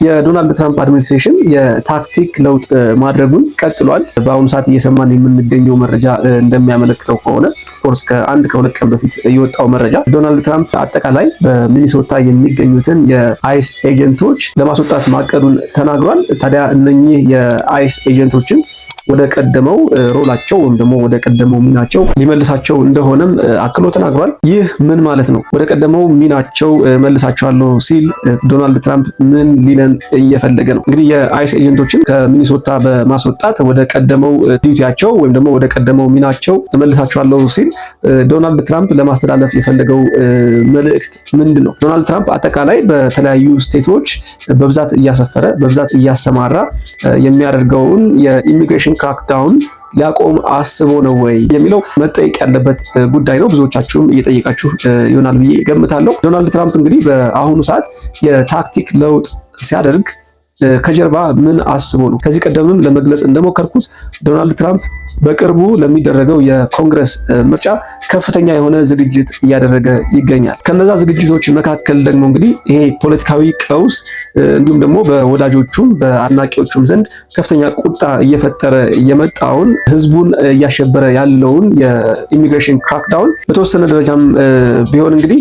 የዶናልድ ትራምፕ አድሚኒስትሬሽን የታክቲክ ለውጥ ማድረጉን ቀጥሏል። በአሁኑ ሰዓት እየሰማን የምንገኘው መረጃ እንደሚያመለክተው ከሆነ ኦፍኮርስ ከሁለት ቀን በፊት የወጣው መረጃ ዶናልድ ትራምፕ አጠቃላይ በሚኒሶታ የሚገኙትን የአይስ ኤጀንቶች ለማስወጣት ማቀዱን ተናግሯል። ታዲያ እነኚህ የአይስ ኤጀንቶችን ወደ ቀደመው ሮላቸው ወይም ደግሞ ወደ ቀደመው ሚናቸው ሊመልሳቸው እንደሆነም አክሎ ተናግሯል። ይህ ምን ማለት ነው? ወደ ቀደመው ሚናቸው መልሳቸዋለሁ ሲል ዶናልድ ትራምፕ ምን ሊለን እየፈለገ ነው? እንግዲህ የአይስ ኤጀንቶችን ከሚኒሶታ በማስወጣት ወደ ቀደመው ዲዩቲያቸው ወይም ደግሞ ወደ ቀደመው ሚናቸው መልሳቸዋለሁ ሲል ዶናልድ ትራምፕ ለማስተላለፍ የፈለገው መልእክት ምንድን ነው? ዶናልድ ትራምፕ አጠቃላይ በተለያዩ ስቴቶች በብዛት እያሰፈረ በብዛት እያሰማራ የሚያደርገውን የኢሚግሬሽን ክራክዳውን ሊያቆም አስቦ ነው ወይ የሚለው መጠየቅ ያለበት ጉዳይ ነው። ብዙዎቻችሁም እየጠየቃችሁ ይሆናል ብዬ ገምታለሁ። ዶናልድ ትራምፕ እንግዲህ በአሁኑ ሰዓት የታክቲክ ለውጥ ሲያደርግ ከጀርባ ምን አስቦ ነው? ከዚህ ቀደምም ለመግለጽ እንደሞከርኩት ዶናልድ ትራምፕ በቅርቡ ለሚደረገው የኮንግረስ ምርጫ ከፍተኛ የሆነ ዝግጅት እያደረገ ይገኛል። ከነዛ ዝግጅቶች መካከል ደግሞ እንግዲህ ይሄ ፖለቲካዊ ቀውስ እንዲሁም ደግሞ በወዳጆቹም በአድናቂዎቹም ዘንድ ከፍተኛ ቁጣ እየፈጠረ የመጣውን ህዝቡን እያሸበረ ያለውን የኢሚግሬሽን ክራክዳውን በተወሰነ ደረጃም ቢሆን እንግዲህ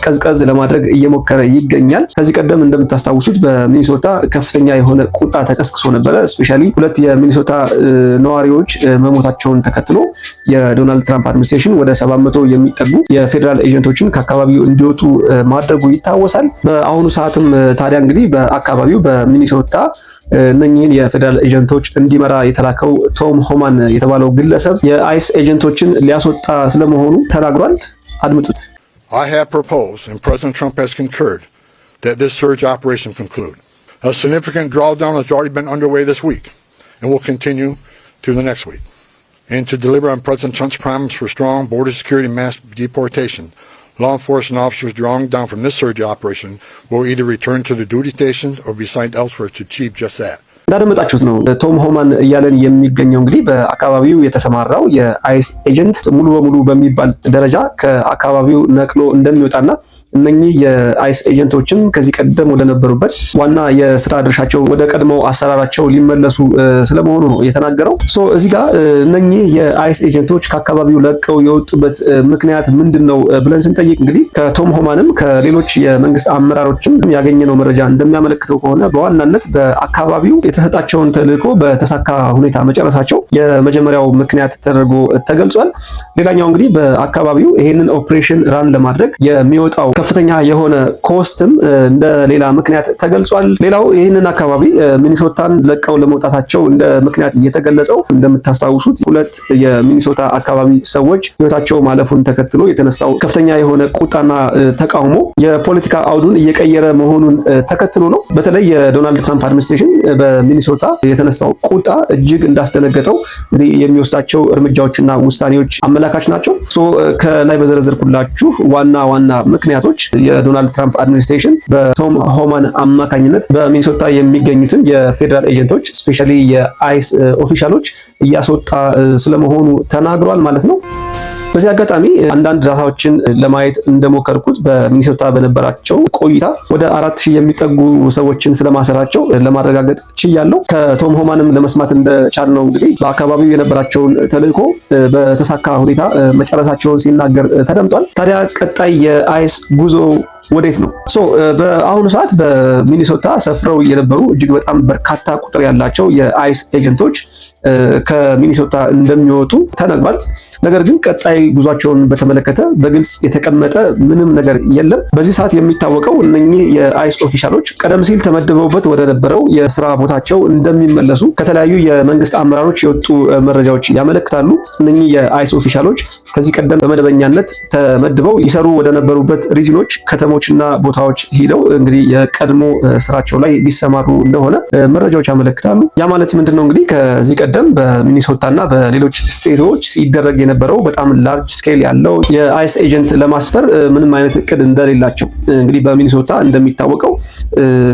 ቀዝቀዝ ለማድረግ እየሞከረ ይገኛል። ከዚህ ቀደም እንደምታስታውሱት በሚኒሶታ ከፍተኛ የሆነ ቁጣ ተቀስቅሶ ነበረ። ስፔሻሊ ሁለት የሚኒሶታ ነዋሪዎች መሞታቸውን ተከትሎ የዶናልድ ትራምፕ አድሚኒስትሬሽን ወደ 700 የሚጠጉ የፌዴራል ኤጀንቶችን ከአካባቢው እንዲወጡ ማድረጉ ይታወሳል። በአሁኑ ሰዓትም ታዲያ እንግዲህ በአካባቢው በሚኒሶታ እነኚህን የፌዴራል ኤጀንቶች እንዲመራ የተላከው ቶም ሆማን የተባለው ግለሰብ የአይስ ኤጀንቶችን ሊያስወጣ ስለመሆኑ ተናግሯል። አድምጡት። I have proposed and President Trump has concurred that this surge operation conclude. A significant drawdown has already been underway this week and will continue through the next week. And to deliver on President Trump's promise for strong border security and mass deportation, law enforcement officers drawing down from this surge operation will either return to their duty stations or be assigned elsewhere to achieve just that. እንዳደመጣችሁት ነው ቶም ሆማን እያለን የሚገኘው እንግዲህ በአካባቢው የተሰማራው የአይስ ኤጀንት ሙሉ በሙሉ በሚባል ደረጃ ከአካባቢው ነቅሎ እንደሚወጣና እነኚህ የአይስ ኤጀንቶችን ከዚህ ቀደም ወደ ነበሩበት ዋና የስራ ድርሻቸው ወደ ቀድሞው አሰራራቸው ሊመለሱ ስለመሆኑ ነው የተናገረው። እዚህ ጋር እነኚህ የአይስ ኤጀንቶች ከአካባቢው ለቀው የወጡበት ምክንያት ምንድነው ብለን ስንጠይቅ እንግዲህ ከቶም ሆማንም ከሌሎች የመንግስት አመራሮችም ያገኘነው መረጃ እንደሚያመለክተው ከሆነ በዋናነት በአካባቢው የተሰጣቸውን ተልዕኮ በተሳካ ሁኔታ መጨረሳቸው የመጀመሪያው ምክንያት ተደርጎ ተገልጿል። ሌላኛው እንግዲህ በአካባቢው ይሄንን ኦፕሬሽን ራን ለማድረግ የሚወጣው ከፍተኛ የሆነ ኮስትም እንደ ሌላ ምክንያት ተገልጿል። ሌላው ይህንን አካባቢ ሚኒሶታን ለቀው ለመውጣታቸው እንደ ምክንያት እየተገለጸው እንደምታስታውሱት ሁለት የሚኒሶታ አካባቢ ሰዎች ህይወታቸው ማለፉን ተከትሎ የተነሳው ከፍተኛ የሆነ ቁጣና ተቃውሞ የፖለቲካ አውዱን እየቀየረ መሆኑን ተከትሎ ነው። በተለይ የዶናልድ ትራምፕ አድሚኒስትሬሽን በሚኒሶታ የተነሳው ቁጣ እጅግ እንዳስደነገጠው እንግዲህ የሚወስዳቸው እርምጃዎችና ውሳኔዎች አመላካች ናቸው። ከላይ በዘረዘርኩላችሁ ዋና ዋና ምክንያቶች የዶናልድ ትራምፕ አድሚኒስትሬሽን በቶም ሆማን አማካኝነት በሚኒሶታ የሚገኙትን የፌዴራል ኤጀንቶች ስፔሻሊ የአይስ ኦፊሻሎች እያስወጣ ስለመሆኑ ተናግሯል ማለት ነው። በዚህ አጋጣሚ አንዳንድ ዳታዎችን ለማየት እንደሞከርኩት በሚኒሶታ በነበራቸው ቆይታ ወደ 4000 የሚጠጉ ሰዎችን ስለማሰራቸው ለማረጋገጥ ችያለሁ። ከቶም ሆማንም ለመስማት እንደቻልነው እንግዲህ በአካባቢው የነበራቸውን ተልዕኮ በተሳካ ሁኔታ መጨረሳቸውን ሲናገር ተደምጧል። ታዲያ ቀጣይ የአይስ ጉዞ ወዴት ነው? በአሁኑ ሰዓት በሚኒሶታ ሰፍረው የነበሩ እጅግ በጣም በርካታ ቁጥር ያላቸው የአይስ ኤጀንቶች ከሚኒሶታ እንደሚወጡ ተነግሯል። ነገር ግን ቀጣይ ጉዟቸውን በተመለከተ በግልጽ የተቀመጠ ምንም ነገር የለም። በዚህ ሰዓት የሚታወቀው እነኚህ የአይስ ኦፊሻሎች ቀደም ሲል ተመድበውበት ወደ ነበረው የስራ ቦታቸው እንደሚመለሱ ከተለያዩ የመንግስት አመራሮች የወጡ መረጃዎች ያመለክታሉ። እነኚህ የአይስ ኦፊሻሎች ከዚህ ቀደም በመደበኛነት ተመድበው ይሰሩ ወደ ነበሩበት ሪጅኖች፣ ከተሞችና ቦታዎች ሄደው እንግዲህ የቀድሞ ስራቸው ላይ ሊሰማሩ እንደሆነ መረጃዎች ያመለክታሉ። ያ ማለት ምንድነው እንግዲህ ከዚህ ቀደም በሚኒሶታና በሌሎች ስቴቶች ሲደረግ የነበረው በጣም ላርጅ ስኬል ያለው የአይስ ኤጀንት ለማስፈር ምንም አይነት እቅድ እንደሌላቸው እንግዲህ በሚኒሶታ እንደሚታወቀው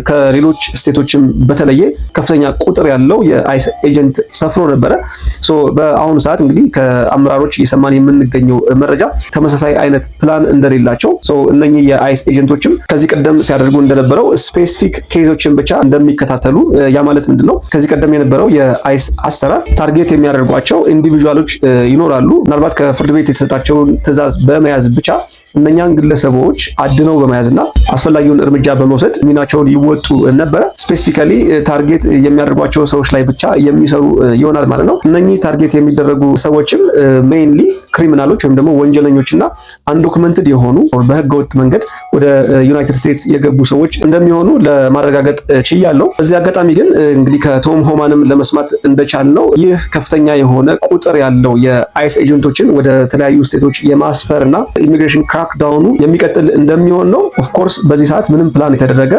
ከሌሎች ስቴቶችም በተለየ ከፍተኛ ቁጥር ያለው የአይስ ኤጀንት ሰፍሮ ነበረ። በአሁኑ ሰዓት እንግዲህ ከአመራሮች እየሰማን የምንገኘው መረጃ ተመሳሳይ አይነት ፕላን እንደሌላቸው፣ እነኚህ የአይስ ኤጀንቶችም ከዚህ ቀደም ሲያደርጉ እንደነበረው ስፔሲፊክ ኬዞችን ብቻ እንደሚከታተሉ፣ ያ ማለት ምንድነው? ከዚህ ቀደም የነበረው የአይስ አሰራር ታርጌት የሚያደርጓቸው ኢንዲቪዥዋሎች ይኖራሉ። ምናልባት ከፍርድ ቤት የተሰጣቸውን ትዕዛዝ በመያዝ ብቻ እነኛን ግለሰቦች አድነው በመያዝና አስፈላጊውን እርምጃ በመውሰድ ሚናቸውን ይወጡ ነበረ። ስፔሲፊካሊ ታርጌት የሚያደርጓቸው ሰዎች ላይ ብቻ የሚሰሩ ይሆናል ማለት ነው። እነኚህ ታርጌት የሚደረጉ ሰዎችም ሜይንሊ ክሪሚናሎች ወይም ደግሞ ወንጀለኞችና አንዶክመንትድ የሆኑ በህገወጥ መንገድ ወደ ዩናይትድ ስቴትስ የገቡ ሰዎች እንደሚሆኑ ለማረጋገጥ ችያለሁ። በዚህ አጋጣሚ ግን እንግዲህ ከቶም ሆማንም ለመስማት እንደቻልነው ይህ ከፍተኛ የሆነ ቁጥር ያለው የአይስ ኤጀንቶችን ወደ ተለያዩ ስቴቶች የማስፈርና ኢሚግሬሽን ክራክዳውኑ የሚቀጥል እንደሚሆን ነው። ኦፍኮርስ በዚህ ሰዓት ምንም ፕላን የተደረገ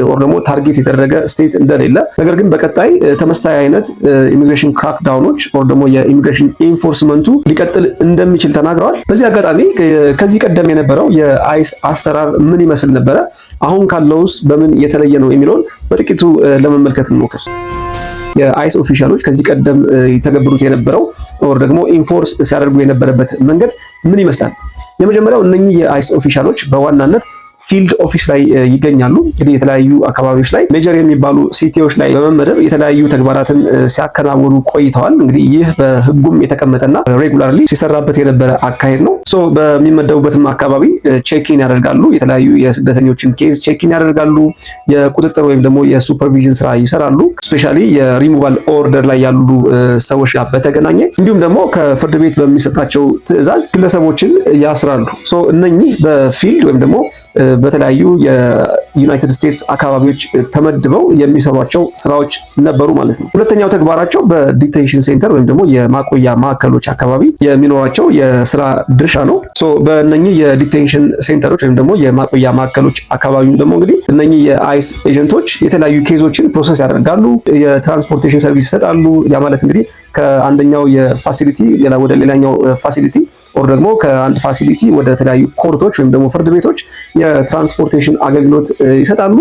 ኦር ደግሞ ታርጌት የተደረገ ስቴት እንደሌለ፣ ነገር ግን በቀጣይ ተመሳሳይ አይነት ኢሚግሬሽን ክራክዳውኖች ኦር ደግሞ የኢሚግሬሽን ኢንፎርስመንቱ ሊቀጥል እንደሚችል ተናግረዋል። በዚህ አጋጣሚ ከዚህ ቀደም የነበረው የአይስ አሰራር ምን ይመስል ነበረ፣ አሁን ካለውስ በምን የተለየ ነው የሚለውን በጥቂቱ ለመመልከት እንሞክር። የአይስ ኦፊሻሎች ከዚህ ቀደም የተገበሩት የነበረው ኦር ደግሞ ኢንፎርስ ሲያደርጉ የነበረበት መንገድ ምን ይመስላል? የመጀመሪያው እነኚህ የአይስ ኦፊሻሎች በዋናነት ፊልድ ኦፊስ ላይ ይገኛሉ። እንግዲህ የተለያዩ አካባቢዎች ላይ ሜጀር የሚባሉ ሲቲዎች ላይ በመመደብ የተለያዩ ተግባራትን ሲያከናውኑ ቆይተዋል። እንግዲህ ይህ በህጉም የተቀመጠና ሬጉላርሊ ሲሰራበት የነበረ አካሄድ ነው። በሚመደቡበትም አካባቢ ቼኪን ያደርጋሉ። የተለያዩ የስደተኞችን ኬዝ ቼኪን ያደርጋሉ። የቁጥጥር ወይም ደግሞ የሱፐርቪዥን ስራ ይሰራሉ። ስፔሻሊ የሪሙቫል ኦርደር ላይ ያሉ ሰዎች ጋር በተገናኘ እንዲሁም ደግሞ ከፍርድ ቤት በሚሰጣቸው ትዕዛዝ ግለሰቦችን ያስራሉ። እነኚህ በፊልድ ወይም ደግሞ በተለያዩ የዩናይትድ ስቴትስ አካባቢዎች ተመድበው የሚሰሯቸው ስራዎች ነበሩ ማለት ነው። ሁለተኛው ተግባራቸው በዲቴንሽን ሴንተር ወይም ደግሞ የማቆያ ማዕከሎች አካባቢ የሚኖራቸው የስራ ድርሻ ነው። በእነኚህ የዲቴንሽን ሴንተሮች ወይም ደግሞ የማቆያ ማዕከሎች አካባቢ ደግሞ እንግዲህ እነኚህ የአይስ ኤጀንቶች የተለያዩ ኬዞችን ፕሮሰስ ያደርጋሉ፣ የትራንስፖርቴሽን ሰርቪስ ይሰጣሉ። ያ ማለት እንግዲህ ከአንደኛው የፋሲሊቲ ወደ ሌላኛው ፋሲሊቲ ኦር ደግሞ ከአንድ ፋሲሊቲ ወደ ተለያዩ ኮርቶች ወይም ደግሞ ፍርድ ቤቶች የትራንስፖርቴሽን አገልግሎት ይሰጣሉ።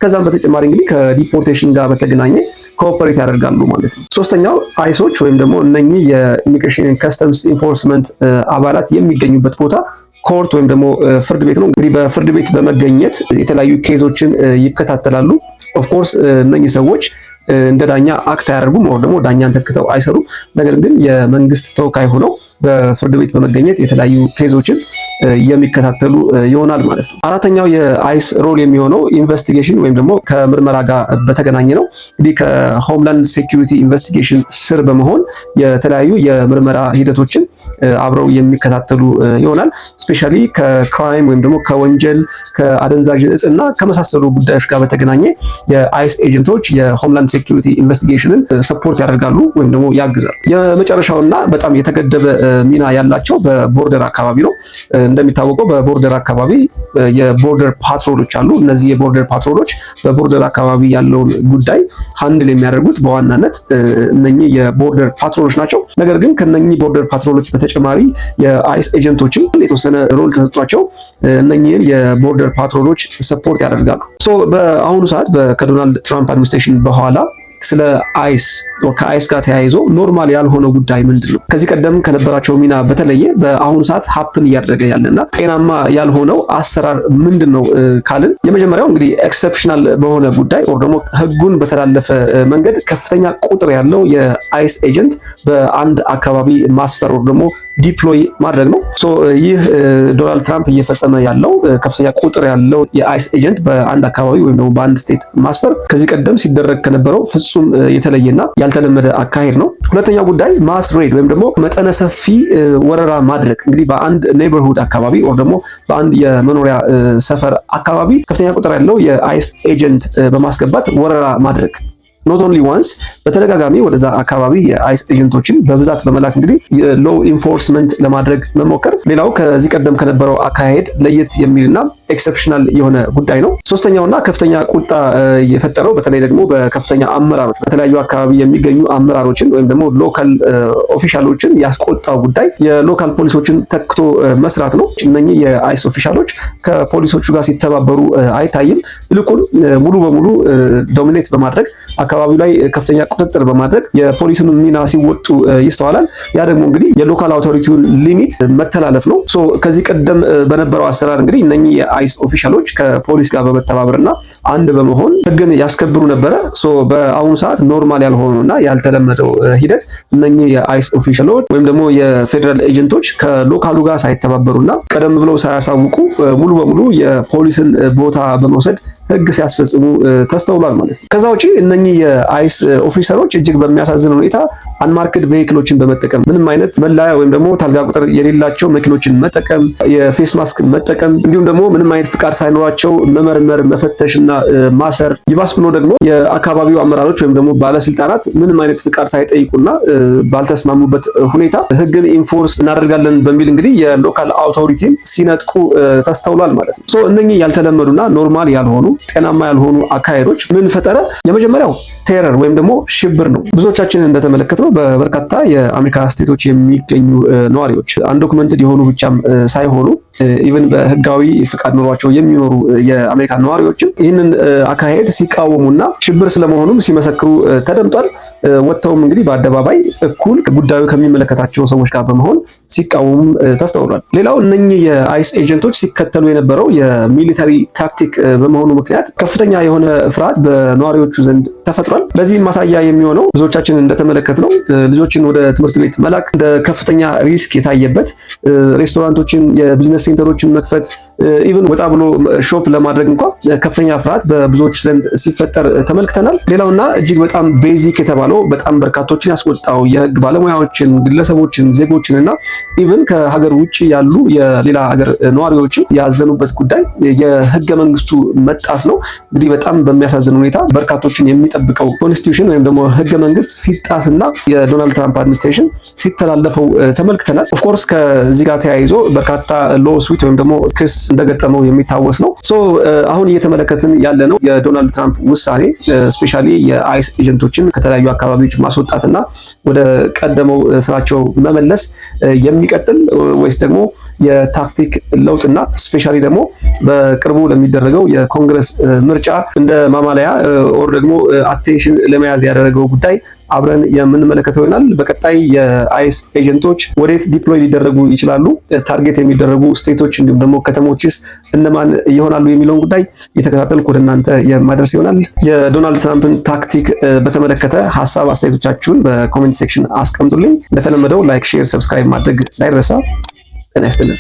ከዛም በተጨማሪ እንግዲህ ከዲፖርቴሽን ጋር በተገናኘ ኮኦፐሬት ያደርጋሉ ማለት ነው። ሶስተኛው አይሶች ወይም ደግሞ እነኚህ የኢሚግሬሽን ከስተምስ ኢንፎርስመንት አባላት የሚገኙበት ቦታ ኮርት ወይም ደግሞ ፍርድ ቤት ነው። እንግዲህ በፍርድ ቤት በመገኘት የተለያዩ ኬዞችን ይከታተላሉ። ኦፍኮርስ እነኚህ ሰዎች እንደ ዳኛ አክት አያደርጉም ወይም ደግሞ ዳኛን ተክተው አይሰሩም። ነገር ግን የመንግስት ተወካይ ሆነው በፍርድ ቤት በመገኘት የተለያዩ ኬዞችን የሚከታተሉ ይሆናል ማለት ነው። አራተኛው የአይስ ሮል የሚሆነው ኢንቨስቲጌሽን ወይም ደግሞ ከምርመራ ጋር በተገናኘ ነው። እንግዲህ ከሆምላንድ ሴኩሪቲ ኢንቨስቲጌሽን ስር በመሆን የተለያዩ የምርመራ ሂደቶችን አብረው የሚከታተሉ ይሆናል። ስፔሻሊ ከክራይም ወይም ደግሞ ከወንጀል ከአደንዛዥ እጽና ከመሳሰሉ ጉዳዮች ጋር በተገናኘ የአይስ ኤጀንቶች የሆምላንድ ሴኩሪቲ ኢንቨስቲጌሽንን ሰፖርት ያደርጋሉ ወይም ደግሞ ያግዛሉ። የመጨረሻውና በጣም የተገደበ ሚና ያላቸው በቦርደር አካባቢ ነው። እንደሚታወቀው በቦርደር አካባቢ የቦርደር ፓትሮሎች አሉ። እነዚህ የቦርደር ፓትሮሎች በቦርደር አካባቢ ያለውን ጉዳይ ሃንድል የሚያደርጉት በዋናነት እነኚህ የቦርደር ፓትሮሎች ናቸው። ነገር ግን ከነኚህ ቦርደር ፓትሮሎች በተጨማሪ የአይስ ኤጀንቶችም የተወሰነ ሮል ተሰጥቷቸው እነኚህን የቦርደር ፓትሮሎች ሰፖርት ያደርጋሉ። በአሁኑ ሰዓት ከዶናልድ ትራምፕ አድሚኒስትሬሽን በኋላ ስለ አይስ ከአይስ ጋር ተያይዞ ኖርማል ያልሆነ ጉዳይ ምንድን ነው? ከዚህ ቀደም ከነበራቸው ሚና በተለየ በአሁኑ ሰዓት ሀፕን እያደረገ ያለና ጤናማ ያልሆነው አሰራር ምንድን ነው ካልን የመጀመሪያው እንግዲህ ኤክሰፕሽናል በሆነ ጉዳይ ወር ደግሞ ህጉን በተላለፈ መንገድ ከፍተኛ ቁጥር ያለው የአይስ ኤጀንት በአንድ አካባቢ ማስፈር ወር ደግሞ ዲፕሎይ ማድረግ ነው። ይህ ዶናልድ ትራምፕ እየፈጸመ ያለው ከፍተኛ ቁጥር ያለው የአይስ ኤጀንት በአንድ አካባቢ ወይም ደግሞ በአንድ ስቴት ማስፈር ከዚህ ቀደም ሲደረግ ከነበረው ፍጹም የተለየና ያልተለመደ አካሄድ ነው። ሁለተኛው ጉዳይ ማስ ሬድ ወይም ደግሞ መጠነ ሰፊ ወረራ ማድረግ እንግዲህ በአንድ ኔበርሁድ አካባቢ ወይም ደግሞ በአንድ የመኖሪያ ሰፈር አካባቢ ከፍተኛ ቁጥር ያለው የአይስ ኤጀንት በማስገባት ወረራ ማድረግ ኖት ኦንሊ ዋንስ በተደጋጋሚ ወደዛ አካባቢ የአይስ ኤጀንቶችን በብዛት በመላክ እንግዲህ ሎ ኢንፎርስመንት ለማድረግ መሞከር ሌላው ከዚህ ቀደም ከነበረው አካሄድ ለየት የሚልና ኤክሰፕሽናል የሆነ ጉዳይ ነው። ሶስተኛውና ከፍተኛ ቁጣ የፈጠረው በተለይ ደግሞ በከፍተኛ አመራሮች በተለያዩ አካባቢ የሚገኙ አመራሮችን ወይም ደግሞ ሎካል ኦፊሻሎችን ያስቆጣው ጉዳይ የሎካል ፖሊሶችን ተክቶ መስራት ነው። እነኚህ የአይስ ኦፊሻሎች ከፖሊሶቹ ጋር ሲተባበሩ አይታይም። ይልቁን ሙሉ በሙሉ ዶሚኔት በማድረግ አካባቢው ላይ ከፍተኛ ቁጥጥር በማድረግ የፖሊስን ሚና ሲወጡ ይስተዋላል። ያ ደግሞ እንግዲህ የሎካል አውቶሪቲውን ሊሚት መተላለፍ ነው። ሶ ከዚህ ቀደም በነበረው አሰራር እንግዲህ እነኚህ የአይስ ኦፊሻሎች ከፖሊስ ጋር በመተባበርና አንድ በመሆን ህግን ያስከብሩ ነበረ። ሶ በአሁኑ ሰዓት ኖርማል ያልሆነውና ያልተለመደው ሂደት እነኚህ የአይስ ኦፊሻሎች ወይም ደግሞ የፌደራል ኤጀንቶች ከሎካሉ ጋር ሳይተባበሩና ቀደም ብለው ሳያሳውቁ ሙሉ በሙሉ የፖሊስን ቦታ በመውሰድ ህግ ሲያስፈጽሙ ተስተውሏል ማለት ነው። ከዛ ውጪ እነኚህ የአይስ ኦፊሰሮች እጅግ በሚያሳዝን ሁኔታ አንማርክድ ቬሂክሎችን በመጠቀም ምንም አይነት መለያ ወይም ደግሞ ታርጋ ቁጥር የሌላቸው መኪኖችን መጠቀም፣ የፌስ ማስክ መጠቀም እንዲሁም ደግሞ ምንም አይነት ፍቃድ ሳይኖራቸው መመርመር፣ መፈተሽና ማሰር ይባስ ብሎ ደግሞ የአካባቢው አመራሮች ወይም ደግሞ ባለስልጣናት ምንም አይነት ፍቃድ ሳይጠይቁና ባልተስማሙበት ሁኔታ ህግን ኢንፎርስ እናደርጋለን በሚል እንግዲህ የሎካል አውቶሪቲን ሲነጥቁ ተስተውሏል ማለት ነው። ሶ እነኚህ ያልተለመዱና ኖርማል ያልሆኑ ጤናማ ያልሆኑ አካሄዶች ምን ፈጠረ? የመጀመሪያው ቴረር ወይም ደግሞ ሽብር ነው። ብዙዎቻችን እንደተመለከትነው በበርካታ የአሜሪካ ስቴቶች የሚገኙ ነዋሪዎች አንዶክመንትድ የሆኑ ብቻም ሳይሆኑ ኢቭን በህጋዊ ፍቃድ ኖሯቸው የሚኖሩ የአሜሪካ ነዋሪዎችም ይህንን አካሄድ ሲቃወሙና ሽብር ስለመሆኑም ሲመሰክሩ ተደምጧል። ወጥተውም እንግዲህ በአደባባይ እኩል ጉዳዩ ከሚመለከታቸው ሰዎች ጋር በመሆን ሲቃወሙም ተስተውሏል። ሌላው እነኚህ የአይስ ኤጀንቶች ሲከተሉ የነበረው የሚሊተሪ ታክቲክ በመሆኑ ምክንያት ከፍተኛ የሆነ ፍርሃት በነዋሪዎቹ ዘንድ ተፈጥሯል። ለዚህም ማሳያ የሚሆነው ብዙዎቻችን እንደተመለከትነው ልጆችን ወደ ትምህርት ቤት መላክ እንደ ከፍተኛ ሪስክ የታየበት፣ ሬስቶራንቶችን፣ የቢዝነስ ሴንተሮችን መክፈት ኢቭን ወጣ ብሎ ሾፕ ለማድረግ እንኳን ከፍተኛ ፍርሃት በብዙዎች ዘንድ ሲፈጠር ተመልክተናል። ሌላውና እጅግ በጣም ቤዚክ የተባለው በጣም በርካቶችን ያስቆጣው የህግ ባለሙያዎችን፣ ግለሰቦችን፣ ዜጎችን እና ኢቭን ከሀገር ውጭ ያሉ የሌላ ሀገር ነዋሪዎችን ያዘኑበት ጉዳይ የህገ መንግስቱ መጣስ ነው። እንግዲህ በጣም በሚያሳዝን ሁኔታ በርካቶችን የሚጠብቀው ኮንስቲቱሽን ወይም ደግሞ ህገ መንግስት ሲጣስና የዶናልድ ትራምፕ አድሚኒስትሬሽን ሲተላለፈው ተመልክተናል። ኦፍኮርስ ከዚህ ጋር ተያይዞ በርካታ ሎ ስዊት ወይም ደግሞ ክስ እንደገጠመው የሚታወስ ነው። ሶ አሁን እየተመለከትን ያለነው የዶናልድ ትራምፕ ውሳኔ ስፔሻሊ የአይስ ኤጀንቶችን ከተለያዩ አካባቢዎች ማስወጣትና ወደ ቀደመው ስራቸው መመለስ የሚቀጥል ወይስ ደግሞ የታክቲክ ለውጥና ስፔሻሊ ደግሞ በቅርቡ ለሚደረገው የኮንግረስ ምርጫ እንደ ማማለያ ኦር ደግሞ አቴንሽን ለመያዝ ያደረገው ጉዳይ አብረን የምንመለከተው ይሆናል። በቀጣይ የአይስ ኤጀንቶች ወዴት ዲፕሎይ ሊደረጉ ይችላሉ፣ ታርጌት የሚደረጉ ስቴቶች እንዲሁም ደግሞ ከተሞችስ እነማን ይሆናሉ የሚለውን ጉዳይ እየተከታተልኩ ወደ እናንተ የማድረስ ይሆናል። የዶናልድ ትራምፕን ታክቲክ በተመለከተ ሀሳብ አስተያየቶቻችሁን በኮሜንት ሴክሽን አስቀምጡልኝ። እንደተለመደው ላይክ፣ ሼር፣ ሰብስክራይብ ማድረግ እንዳይረሳ። ጤና ይስጥልን።